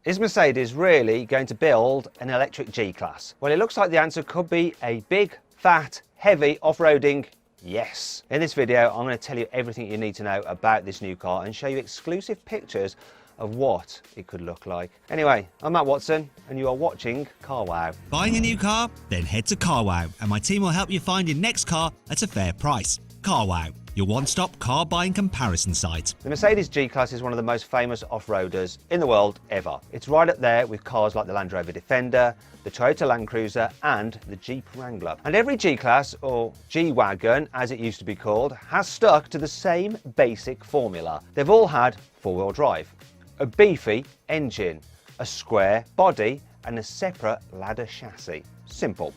Is Mercedes really going to build an electric G-Class? Well, it looks like the answer could be a big, fat, heavy off-roading yes. In this video, I'm going to tell you everything you need to know about this new car and show you exclusive pictures of what it could look like. Anyway, I'm Matt Watson and you are watching CARWOW. Buying a new car? Then head to CARWOW and my team will help you find your next car at a fair price. CARWOW, your one-stop car buying comparison site. The Mercedes G-Class is one of the most famous off-roaders in the world ever. It's right up there with cars like the Land Rover Defender, the Toyota Land Cruiser and the Jeep Wrangler. And every G-Class, or G-Wagon as it used to be called, has stuck to the same basic formula. They've all had four-wheel drive, a beefy engine, a square body and a separate ladder chassis. Simple.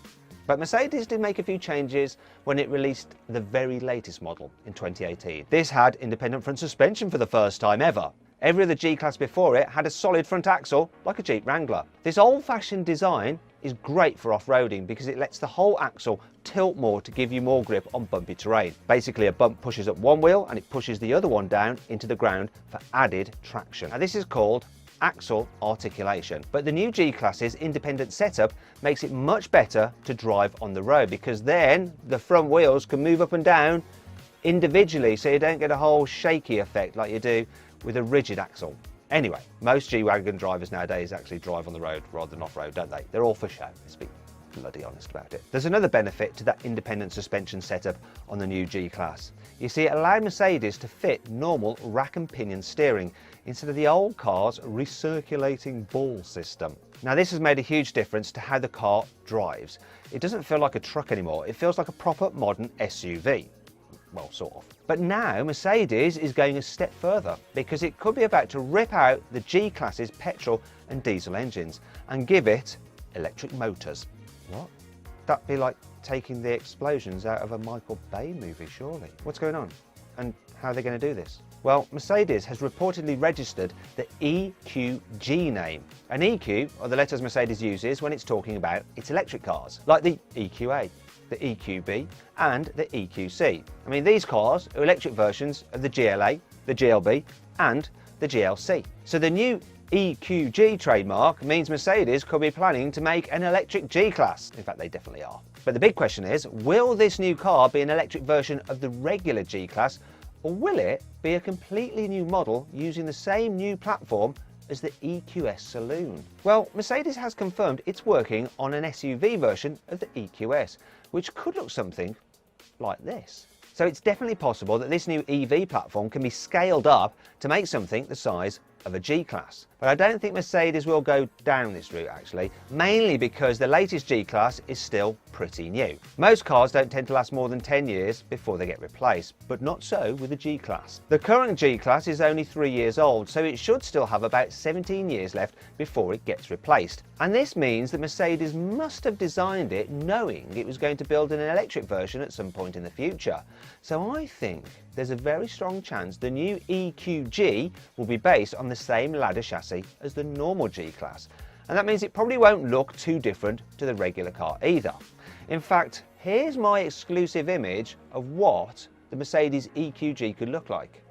But Mercedes did make a few changes when it released the very latest model in 2018. This had independent front suspension for the first time ever. Every other G-Class before it had a solid front axle like a Jeep Wrangler. This old-fashioned design is great for off-roading because it lets the whole axle tilt more to give you more grip on bumpy terrain. Basically, a bump pushes up one wheel and it pushes the other one down into the ground for added traction. Now this is called axle articulation. But the new G-Class's independent setup makes it much better to drive on the road because then the front wheels can move up and down individually so you don't get a whole shaky effect like you do with a rigid axle. Anyway, most G-Wagon drivers nowadays actually drive on the road rather than off-road, don't they? They're all for show, let's be bloody honest about it. There's another benefit to that independent suspension setup on the new G-Class. You see, it allowed Mercedes to fit normal rack and pinion steering instead of the old car's recirculating ball system. Now this has made a huge difference to how the car drives. It doesn't feel like a truck anymore, it feels like a proper modern SUV. Well, sort of. But now Mercedes is going a step further because it could be about to rip out the G-Class's petrol and diesel engines and give it electric motors. What? That'd be like taking the explosions out of a Michael Bay movie, surely. What's going on? And how are they going to do this? Well, Mercedes has reportedly registered the EQG name. An EQ are the letters Mercedes uses when it's talking about its electric cars, like the EQA, the EQB and the EQC. I mean, these cars are electric versions of the GLA, the GLB and the GLC. So the new EQG trademark means Mercedes could be planning to make an electric G-Class. In fact, they definitely are. But the big question is, will this new car be an electric version of the regular G-Class, or will it be a completely new model using the same new platform as the EQS Saloon? Well, Mercedes has confirmed it's working on an SUV version of the EQS, which could look something like this. So it's definitely possible that this new EV platform can be scaled up to make something the size of a G-Class. But I don't think Mercedes will go down this route actually, mainly because the latest G-Class is still pretty new. Most cars don't tend to last more than 10 years before they get replaced, but not so with the G-Class. The current G-Class is only 3 years old, so it should still have about 17 years left before it gets replaced. And this means that Mercedes must have designed it knowing it was going to build an electric version at some point in the future. So I think there's a very strong chance the new EQG will be based on the same ladder chassis as the normal G-Class. And that means it probably won't look too different to the regular car either. In fact, here's my exclusive image of what the Mercedes EQG could look like.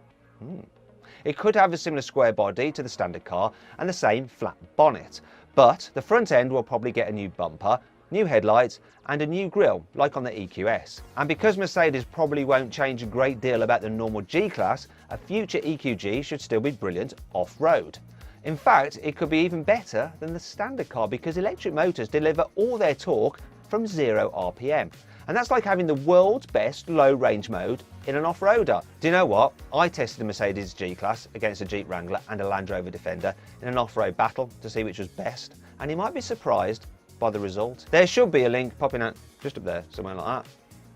It could have a similar square body to the standard car and the same flat bonnet, but the front end will probably get a new bumper, new headlights and a new grille like on the EQS. And because Mercedes probably won't change a great deal about the normal G-Class, a future EQG should still be brilliant off-road. In fact, it could be even better than the standard car because electric motors deliver all their torque from 0 RPM. And that's like having the world's best low-range mode in an off-roader. Do you know what? I tested a Mercedes G-Class against a Jeep Wrangler and a Land Rover Defender in an off-road battle to see which was best, and you might be surprised by the result. There should be a link popping out just up there, somewhere like that.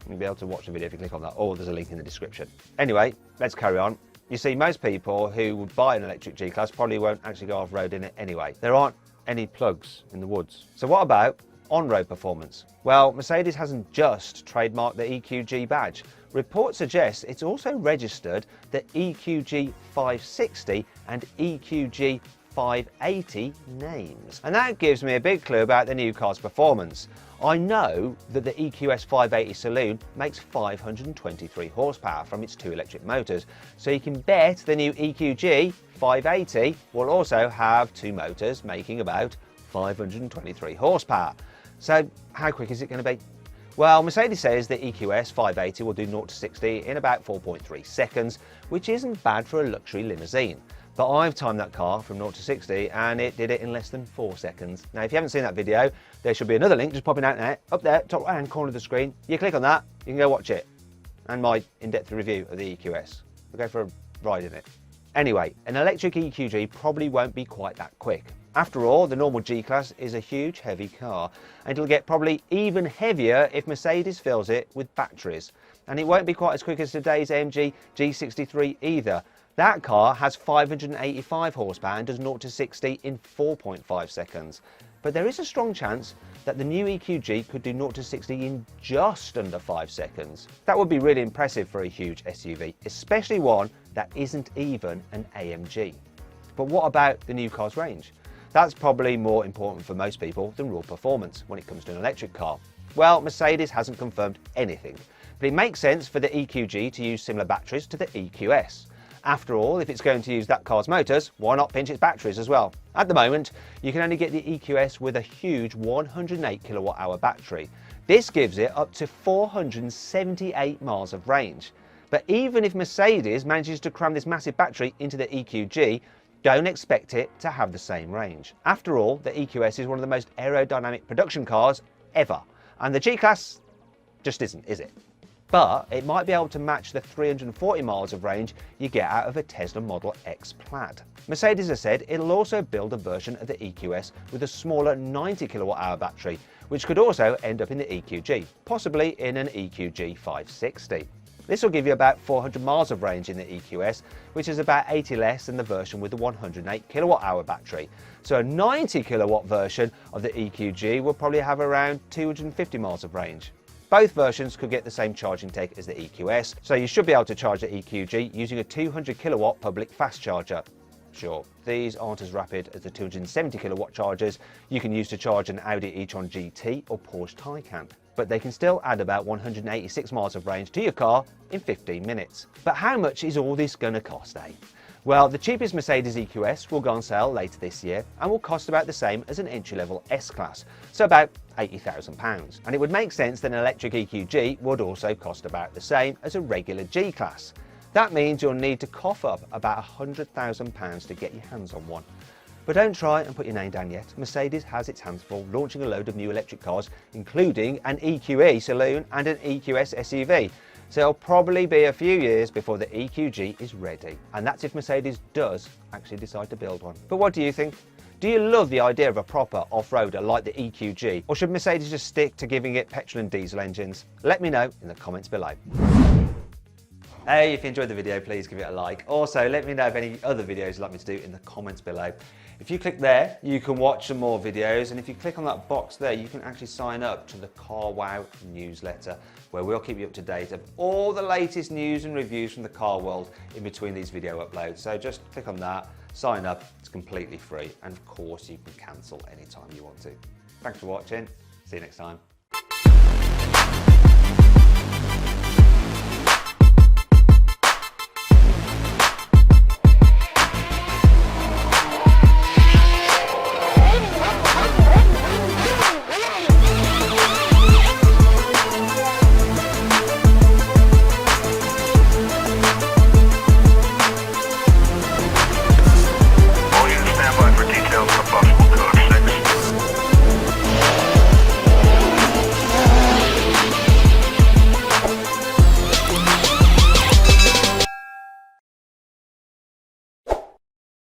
You'll be able to watch the video if you click on that, or there's a link in the description. Anyway, let's carry on. You see, most people who would buy an electric G-Class probably won't actually go off-road in it anyway. There aren't any plugs in the woods. So what about on-road performance? Well, Mercedes hasn't just trademarked the EQG badge. Reports suggest it's also registered the EQG 560 and EQG 580 names. And that gives me a big clue about the new car's performance. I know that the EQS 580 Saloon makes 523 horsepower from its 2 electric motors, so you can bet the new EQG 580 will also have 2 motors making about 523 horsepower. So how quick is it going to be? Well, Mercedes says the EQS 580 will do 0 to 60 in about 4.3 seconds, which isn't bad for a luxury limousine. But I've timed that car from 0 to 60 and it did it in less than 4 seconds. Now, if you haven't seen that video, there should be another link just popping out there, up there, top right hand corner of the screen. You click on that, you can go watch it. And my in-depth review of the EQS. We'll go for a ride in it. Anyway, an electric EQG probably won't be quite that quick. After all, the normal G-Class is a huge, heavy car, and it'll get probably even heavier if Mercedes fills it with batteries. And it won't be quite as quick as today's AMG G63 either. That car has 585 horsepower and does 0 to 60 in 4.5 seconds. But there is a strong chance that the new EQG could do 0 to 60 in just under 5 seconds. That would be really impressive for a huge SUV, especially one that isn't even an AMG. But what about the new car's range? That's probably more important for most people than raw performance when it comes to an electric car. Well, Mercedes hasn't confirmed anything, but it makes sense for the EQG to use similar batteries to the EQS. After all, if it's going to use that car's motors, why not pinch its batteries as well? At the moment, you can only get the EQS with a huge 108 kilowatt hour battery. This gives it up to 478 miles of range. But even if Mercedes manages to cram this massive battery into the EQG, don't expect it to have the same range. After all, the EQS is one of the most aerodynamic production cars ever, and the G-Class just isn't, is it? But it might be able to match the 340 miles of range you get out of a Tesla Model X Plaid. Mercedes has said it'll also build a version of the EQS with a smaller 90 kilowatt hour battery, which could also end up in the EQG, possibly in an EQG 560. This will give you about 400 miles of range in the EQS, which is about 80 less than the version with the 108 kilowatt hour battery. So a 90 kilowatt version of the EQG will probably have around 250 miles of range. Both versions could get the same charging tech as the EQS, so you should be able to charge the EQG using a 200 kilowatt public fast charger. Sure, these aren't as rapid as the 270 kilowatt chargers you can use to charge an Audi e-tron GT or Porsche Taycan, but they can still add about 186 miles of range to your car in 15 minutes. But how much is all this going to cost, eh? Well, the cheapest Mercedes EQS will go on sale later this year and will cost about the same as an entry-level S-Class, so about £80,000. And it would make sense that an electric EQG would also cost about the same as a regular G-Class. That means you'll need to cough up about £100,000 to get your hands on one. But don't try and put your name down yet. Mercedes has its hands full launching a load of new electric cars, including an EQE Saloon and an EQS SUV. So it'll probably be a few years before the EQG is ready. And that's if Mercedes does actually decide to build one. But what do you think? Do you love the idea of a proper off-roader like the EQG? Or should Mercedes just stick to giving it petrol and diesel engines? Let me know in the comments below. Hey, if you enjoyed the video, please give it a like. Also, let me know of any other videos you'd like me to do in the comments below. If you click there, you can watch some more videos, and if you click on that box there, you can actually sign up to the CARWOW newsletter, where we'll keep you up to date of all the latest news and reviews from the car world in between these video uploads. So just click on that, sign up, it's completely free, and of course you can cancel anytime you want to. Thanks for watching, see you next time.